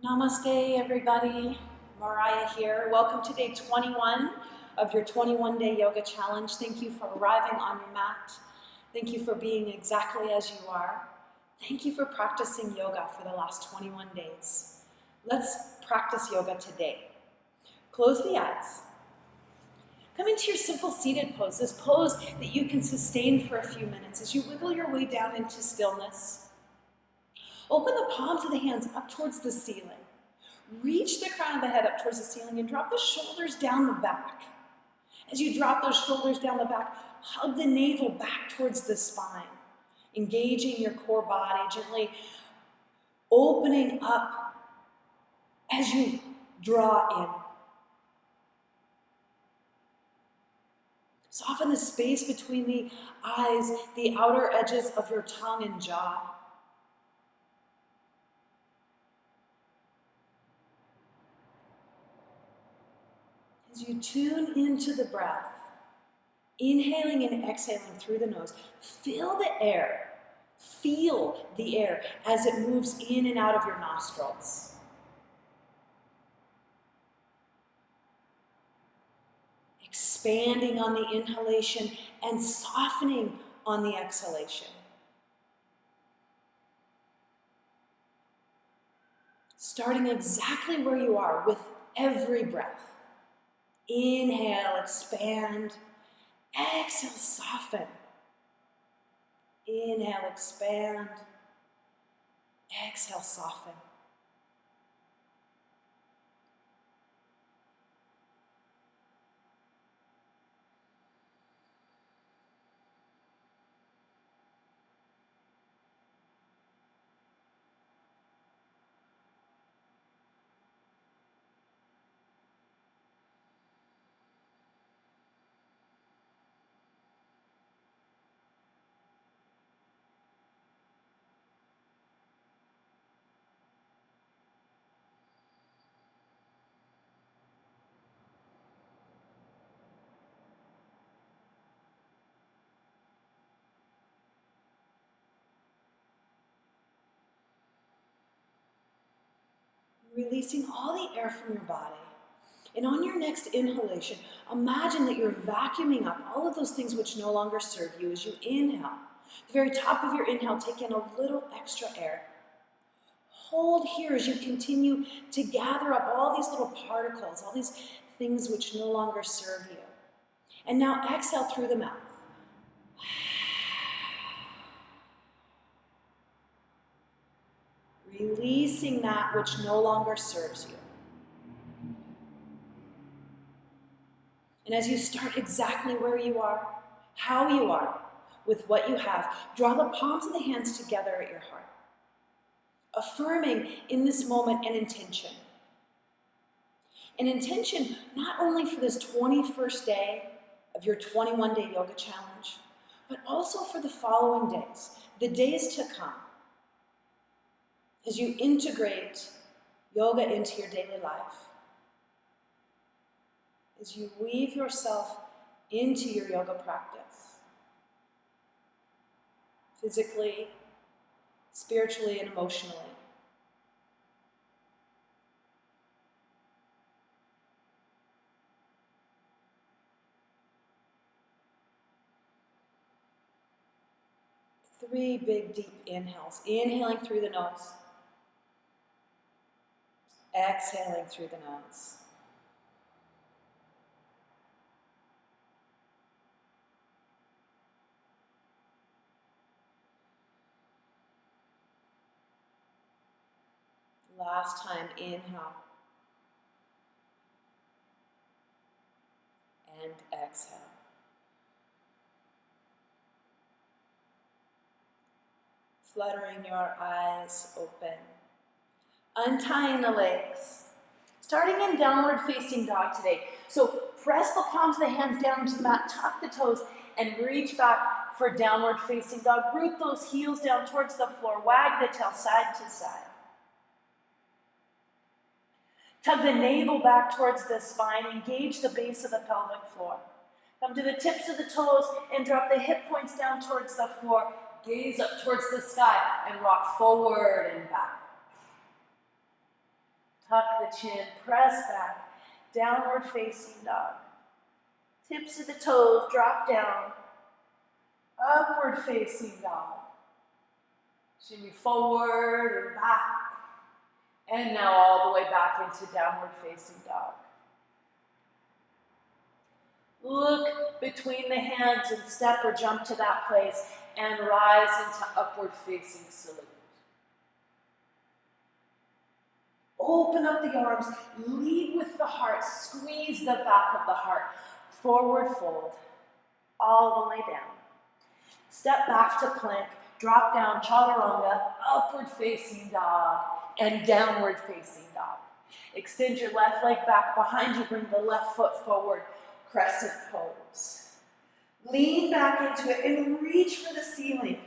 Namaste, everybody. Mariah here. Welcome to day 21 of your 21-day yoga challenge. Thank you for arriving on your mat. Thank you for being exactly as you are. Thank you for practicing yoga for the last 21 days. Let's practice yoga today. Close the eyes. Come into your simple seated pose, this pose that you can sustain for a few minutes as you wiggle your way down into stillness. Open the palms of the hands up towards the ceiling. Reach the crown of the head up towards the ceiling and drop the shoulders down the back. As you drop those shoulders down the back, hug the navel back towards the spine, engaging your core body, gently opening up as you draw in. Soften the space between the eyes, the outer edges of your tongue and jaw. As you tune into the breath, inhaling and exhaling through the nose, feel the air as it moves in and out of your nostrils. Expanding on the inhalation and softening on the exhalation. Starting exactly where you are with every breath. Inhale, expand. Exhale, soften. Inhale, expand. Exhale, soften. Releasing all the air from your body. And on your next inhalation, imagine that you're vacuuming up all of those things which no longer serve you as you inhale. At the very top of your inhale, take in a little extra air. Hold here as you continue to gather up all these little particles, all these things which no longer serve you. And now exhale through the mouth. Releasing that which no longer serves you. And as you start exactly where you are, how you are, with what you have, draw the palms of the hands together at your heart, affirming in this moment an intention. An intention not only for this 21st day of your 21-day yoga challenge, but also for the following days, the days to come. As you integrate yoga into your daily life, as you weave yourself into your yoga practice, physically, spiritually, and emotionally. Three big deep inhales. Inhaling through the nose. Exhaling through the nose. Last time, inhale. And exhale. Fluttering your eyes open. Untying the legs. Starting in downward facing dog today. So press the palms of the hands down into the mat, tuck the toes, and reach back for downward facing dog. Root those heels down towards the floor. Wag the tail side to side. Tug the navel back towards the spine. Engage the base of the pelvic floor. Come to the tips of the toes and drop the hip points down towards the floor. Gaze up towards the sky and rock forward and back. Tuck the chin, press back, downward facing dog. Tips of the toes drop down, upward facing dog. Shimmy forward and back. And now all the way back into downward facing dog. Look between the hands and step or jump to that place and rise into upward facing salute. Open up the arms, lead with the heart, squeeze the back of the heart, forward fold, all the way down. Step back to plank, drop down, chaturanga, upward facing dog, and downward facing dog. Extend your left leg back behind you, bring the left foot forward, crescent pose. Lean back into it and reach for the ceiling.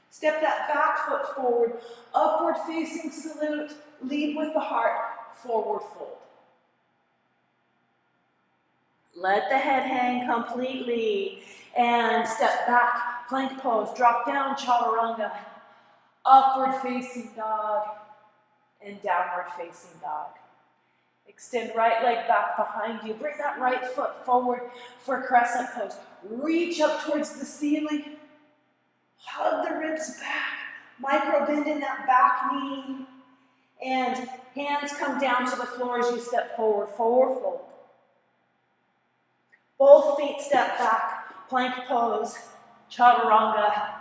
Step that back foot forward, upward facing salute, lead with the heart, forward fold. Let the head hang completely and step back, plank pose, drop down, chaturanga, upward facing dog, and downward facing dog. Extend right leg back behind you. Bring that right foot forward for crescent pose. Reach up towards the ceiling. Hug the ribs back. Micro bend in that back knee. And hands come down to the floor as you step forward, forward fold. Both feet step back, plank pose, chaturanga,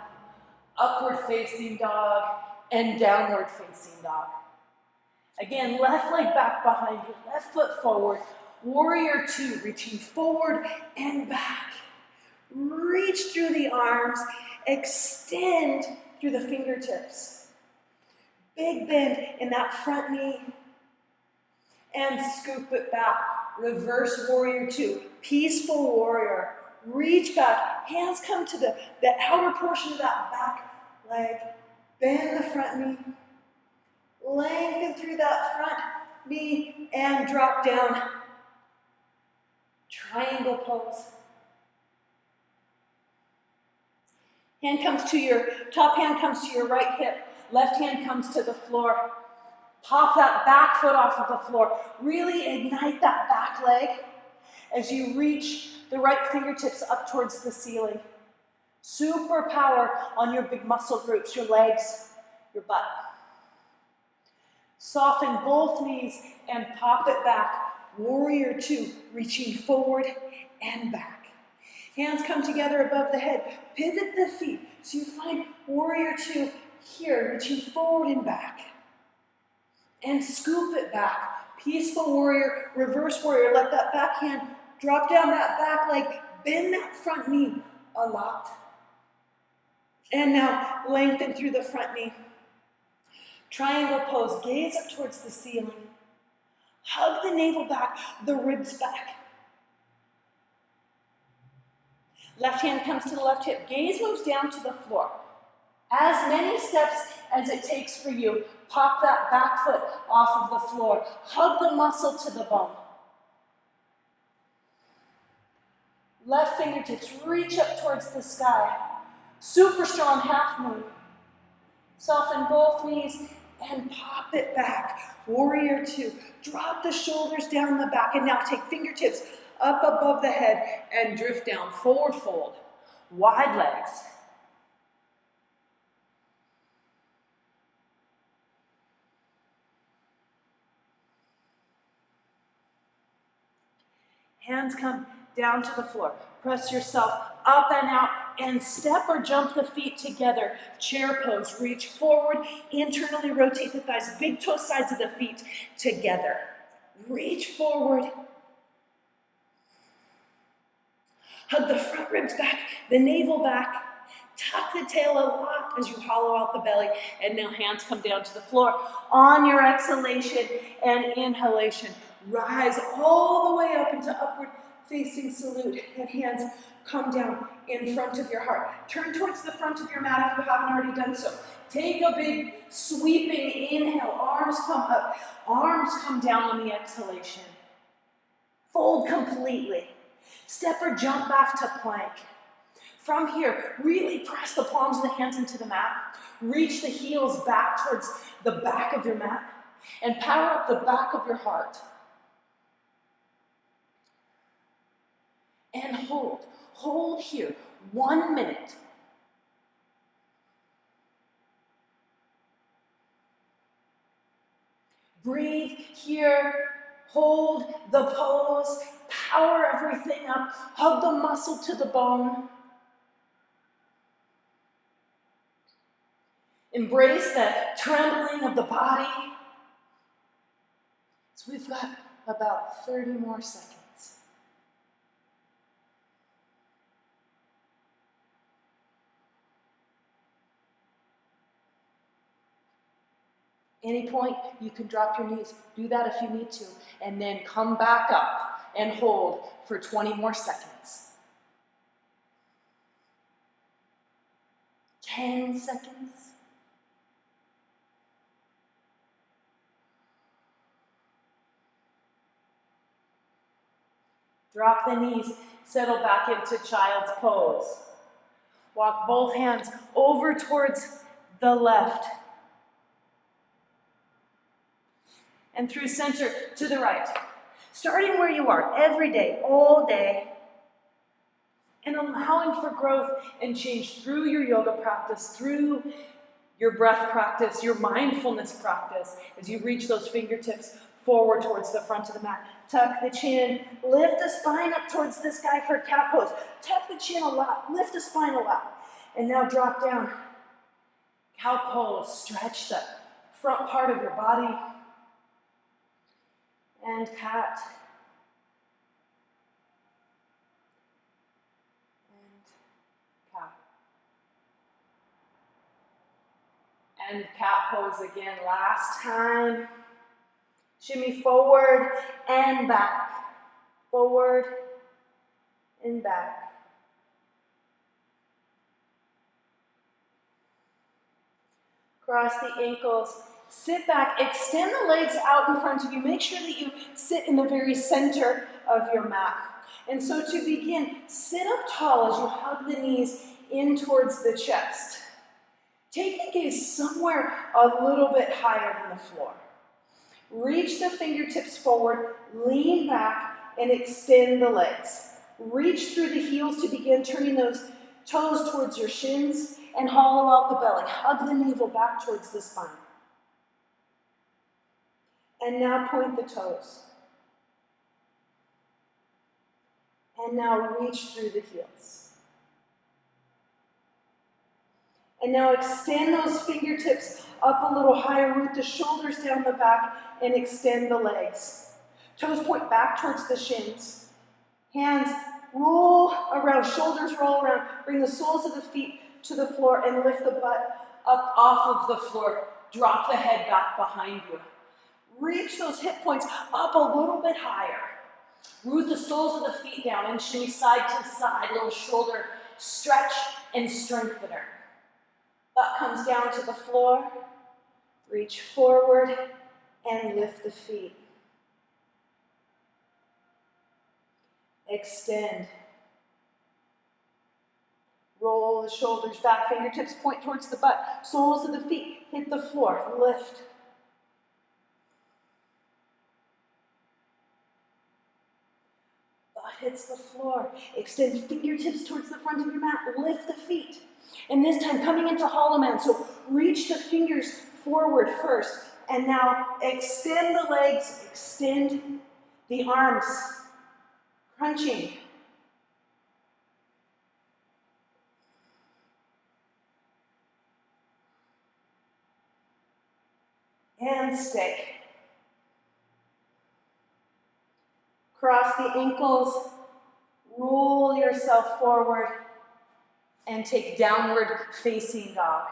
upward facing dog, and downward facing dog. Again, left leg back behind you, left foot forward, warrior two, reaching forward and back. Reach through the arms, extend through the fingertips. Big bend in that front knee. And scoop it back. Reverse warrior two, peaceful warrior. Reach back, hands come to the outer portion of that back leg. Bend the front knee. Lengthen through that front knee and drop down. Triangle pose. Top hand comes to your right hip. Left hand comes to the floor. Pop that back foot off of the floor. Really ignite that back leg as you reach the right fingertips up towards the ceiling. Super power on your big muscle groups, your legs, your butt. Soften both knees and pop it back. Warrior two, reaching forward and back. Hands come together above the head. Pivot the feet so you find warrior two here, reaching forward and back. And scoop it back. Peaceful warrior, reverse warrior. Let that back hand drop down that back leg. Bend that front knee a lot. And now lengthen through the front knee. Triangle pose, gaze up towards the ceiling. Hug the navel back, the ribs back. Left hand comes to the left hip. Gaze moves down to the floor. As many steps as it takes for you, pop that back foot off of the floor. Hug the muscle to the bone. Left fingertips reach up towards the sky. Super strong half moon. Soften both knees and pop it back. Warrior two. Drop the shoulders down the back and now take fingertips up above the head and drift down. Forward fold. Wide legs. Hands come down to the floor. Press yourself up and out and step or jump the feet together. Chair pose. Reach forward. Internally rotate the thighs. Big toe sides of the feet together. Reach forward. Hug the front ribs back, the navel back. Tuck the tail a lot as you hollow out the belly. And now hands come down to the floor. On your exhalation and inhalation, rise all the way up into upward facing salute. And hands come down in front of your heart. Turn towards the front of your mat if you haven't already done so. Take a big sweeping inhale. Arms come up. Arms come down on the exhalation. Fold completely. Step or jump back to plank. From here, really press the palms of the hands into the mat. Reach the heels back towards the back of your mat. And power up the back of your heart. And hold. Hold here. 1 minute. Breathe here. Hold the pose. Power everything up. Hug the muscle to the bone. Embrace the trembling of the body. So we've got about 30 more seconds. Any point, you can drop your knees. Do that if you need to. And then come back up and hold for 20 more seconds. 10 seconds. Drop the knees, settle back into child's pose. Walk both hands over towards the left. And through center to the right. Starting where you are every day, all day. And allowing for growth and change through your yoga practice, through your breath practice, your mindfulness practice, as you reach those fingertips forward towards the front of the mat. Tuck the chin, lift the spine up towards the sky for cat pose. Tuck the chin a lot, lift the spine a lot. And now drop down. Cow pose, stretch the front part of your body. And cat. And cat. And cat pose again, last time. Shimmy forward and back. Forward and back. Cross the ankles. Sit back. Extend the legs out in front of you. Make sure that you sit in the very center of your mat. And so to begin, sit up tall as you hug the knees in towards the chest. Take the gaze somewhere a little bit higher than the floor. Reach the fingertips forward, lean back, and extend the legs. Reach through the heels to begin turning those toes towards your shins and hollow out the belly. Hug the navel back towards the spine. And now point the toes. And now reach through the heels. And now extend those fingertips up a little higher, root the shoulders down the back, and extend the legs. Toes point back towards the shins. Hands roll around, shoulders roll around. Bring the soles of the feet to the floor and lift the butt up off of the floor. Drop the head back behind you. Reach those hip points up a little bit higher. Root the soles of the feet down and shimmy side to side, little shoulder stretch and strengthener. Butt comes down to the floor. Reach forward and lift the feet. Extend. Roll the shoulders back, fingertips point towards the butt. Soles of the feet hit the floor. Lift. Butt hits the floor. Extend fingertips towards the front of your mat. Lift the feet. And this time coming into hollow man. So reach the fingers forward first. And now extend the legs, extend the arms. Crunching. And stay. Cross the ankles, roll yourself forward, and take downward facing dog.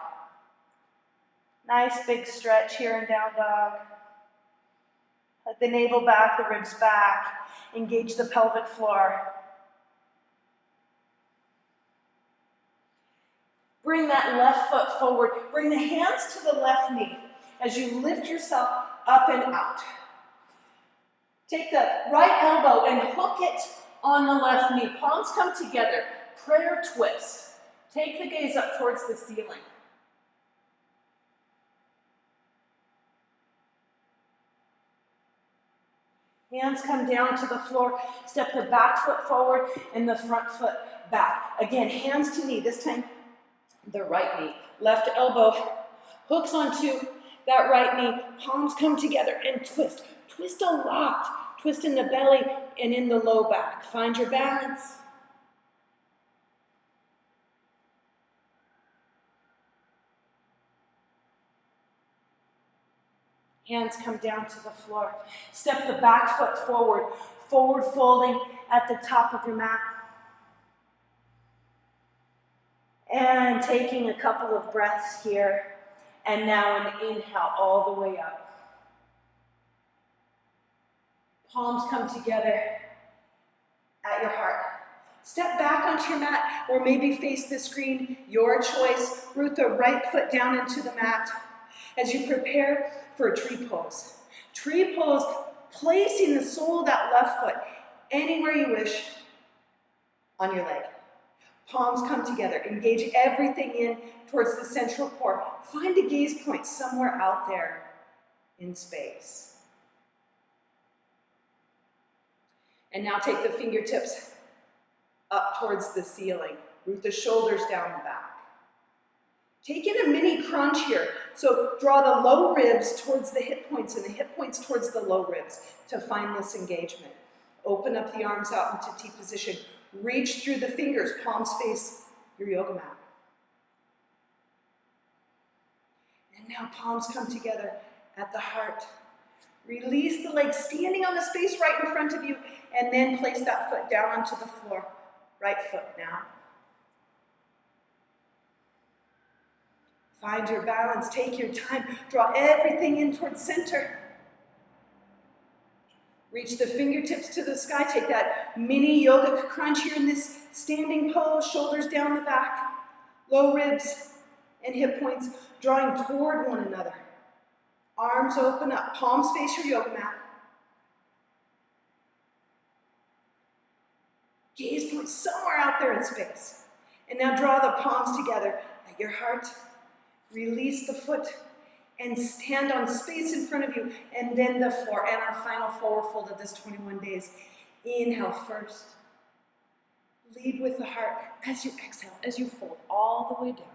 Nice big stretch here in down dog. Let the navel back, the ribs back. Engage the pelvic floor. Bring that left foot forward. Bring the hands to the left knee as you lift yourself up and out. Take the right elbow and hook it on the left knee. Palms come together. Prayer twist. Take the gaze up towards the ceiling. Hands come down to the floor. Step the back foot forward and the front foot back. Again, hands to knee. This time, the right knee. Left elbow hooks onto that right knee. Palms come together and twist. Twist a lot. Twist in the belly and in the low back. Find your balance. Hands come down to the floor. Step the back foot forward. Forward folding at the top of your mat. And taking a couple of breaths here. And now an inhale all the way up. Palms come together at your heart. Step back onto your mat or maybe face the screen. Your choice. Root the right foot down into the mat as you prepare for a tree pose. Tree pose, placing the sole of that left foot anywhere you wish on your leg. Palms come together. Engage everything in towards the central core. Find a gaze point somewhere out there in space. And now take the fingertips up towards the ceiling. Root the shoulders down the back. Take in a mini crunch here. So draw the low ribs towards the hip points and the hip points towards the low ribs to find this engagement. Open up the arms out into T position. Reach through the fingers, palms face your yoga mat. And now palms come together at the heart. Release the legs standing on the space right in front of you, and then place that foot down onto the floor. Right foot now. Find your balance, take your time, draw everything in towards center. Reach the fingertips to the sky, take that mini yoga crunch here in this standing pose, shoulders down the back, low ribs and hip points drawing toward one another. Arms open up, palms face your yoga mat. Gaze point somewhere out there in space. And now draw the palms together at your heart. Release the foot and stand on space in front of you, and then the floor. And our final forward fold of this 21 days. Inhale first. Lead with the heart as you exhale, as you fold all the way down.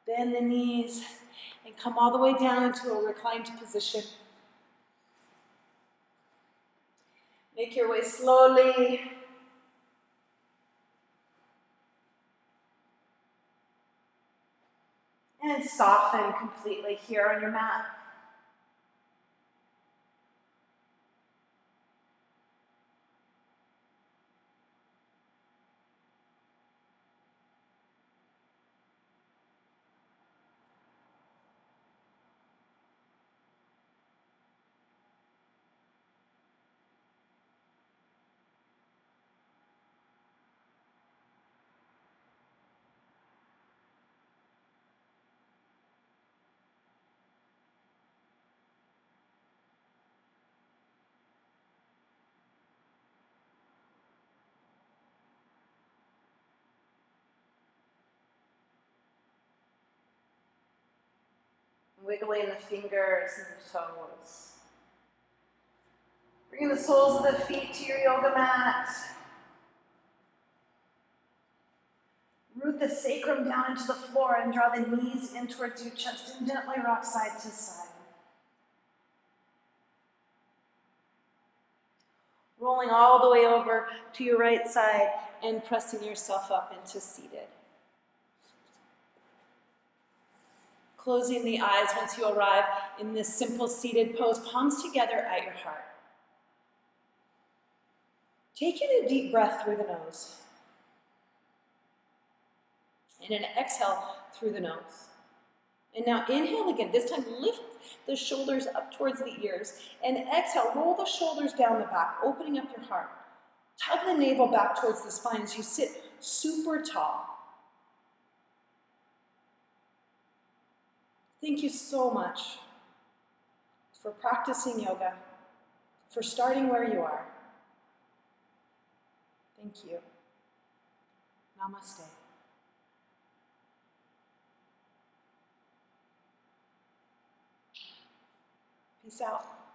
Bend the knees and come all the way down into a reclined position. Make your way slowly. And soften completely here on your mat. Wiggling the fingers and the toes. Bring the soles of the feet to your yoga mat. Root the sacrum down into the floor and draw the knees in towards your chest and gently rock side to side. Rolling all the way over to your right side and pressing yourself up into seated. Closing the eyes once you arrive in this simple seated pose, palms together at your heart. Taking a deep breath through the nose. And an exhale through the nose. And now inhale again. This time lift the shoulders up towards the ears. And exhale, roll the shoulders down the back, opening up your heart. Tug the navel back towards the spine as you sit super tall. Thank you so much for practicing yoga, for starting where you are. Thank you. Namaste. Peace out.